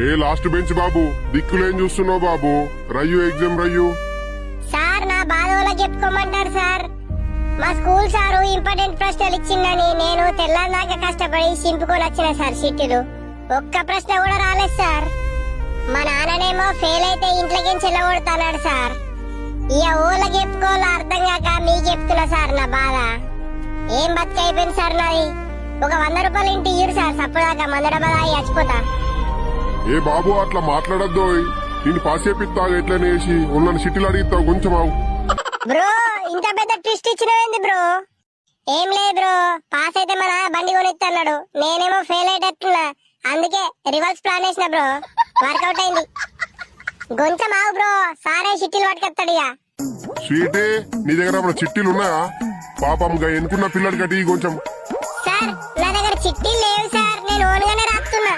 ఏ last bench బాబు, దిక్కులేం చూస్తున్నావు బాబు? రయ్యు exam రయ్యు. Sir నా బాధ వాళ్ళకి చెప్పుకోమంటారు సార్. మా స్కూల్ సారు ఇంపార్టెంట్ ప్రశ్నలు ఇచ్చిందని నేను తెల్లారిదాకా కష్టపడి చింపుకొని వచ్చిన సార్ షీట్లు. ఒక్క ప్రశ్న కూడా రాలేదు సార్. మా నాన్ననేమో ఫెయిల్ అయితే ఇంట్లోకి చెల్లగొడతాడు సార్. ఇక ఊళ్ళకి చెప్పుకోవాలో అర్థం కాక మీకు చెప్తున్నా సార్ నా బాధ. ఏం బతికైపోయింది సార్ నాది. ఒక 100 రూపాయలు ఇంటి ఇయ్యరు సార్, సప్పుదాకా మందడబదా చచ్చిపోతా. ఏ బాబు అట్లా మాట్లాడద్దు. నేను పాస్ చేపిస్తా, ఎట్లనే వేసి ఉన్న సిటీలు అడిగిస్తావు కొంచెం ఆవు. బ్రో ఇంత పెద్ద ట్విస్ట్ ఇచ్చినవేంది బ్రో? ఏం లేదు బ్రో, పాస్ అయితే మన బండి కొనిస్తున్నాడు, నేనేమో ఫెయిల్ అయ్యేటట్టున్నా. అందుకే రివర్స్ ప్లాన్ వేసిన బ్రో, వర్కౌట్ అయింది. కొంచెం ఆవు బ్రో, సారే చిట్టీలు పట్టుకొస్తాడు. ఇక స్వీటే, నీ దగ్గర మన చిట్టీలు ఉన్నాయా? పాపం గా ఎన్నుకున్న పిల్లడి కట్టి కొంచెం. సార్ నా దగ్గర చిట్టీలు లేవు సార్, నేను ఓన్గానే రాస్తున్నా.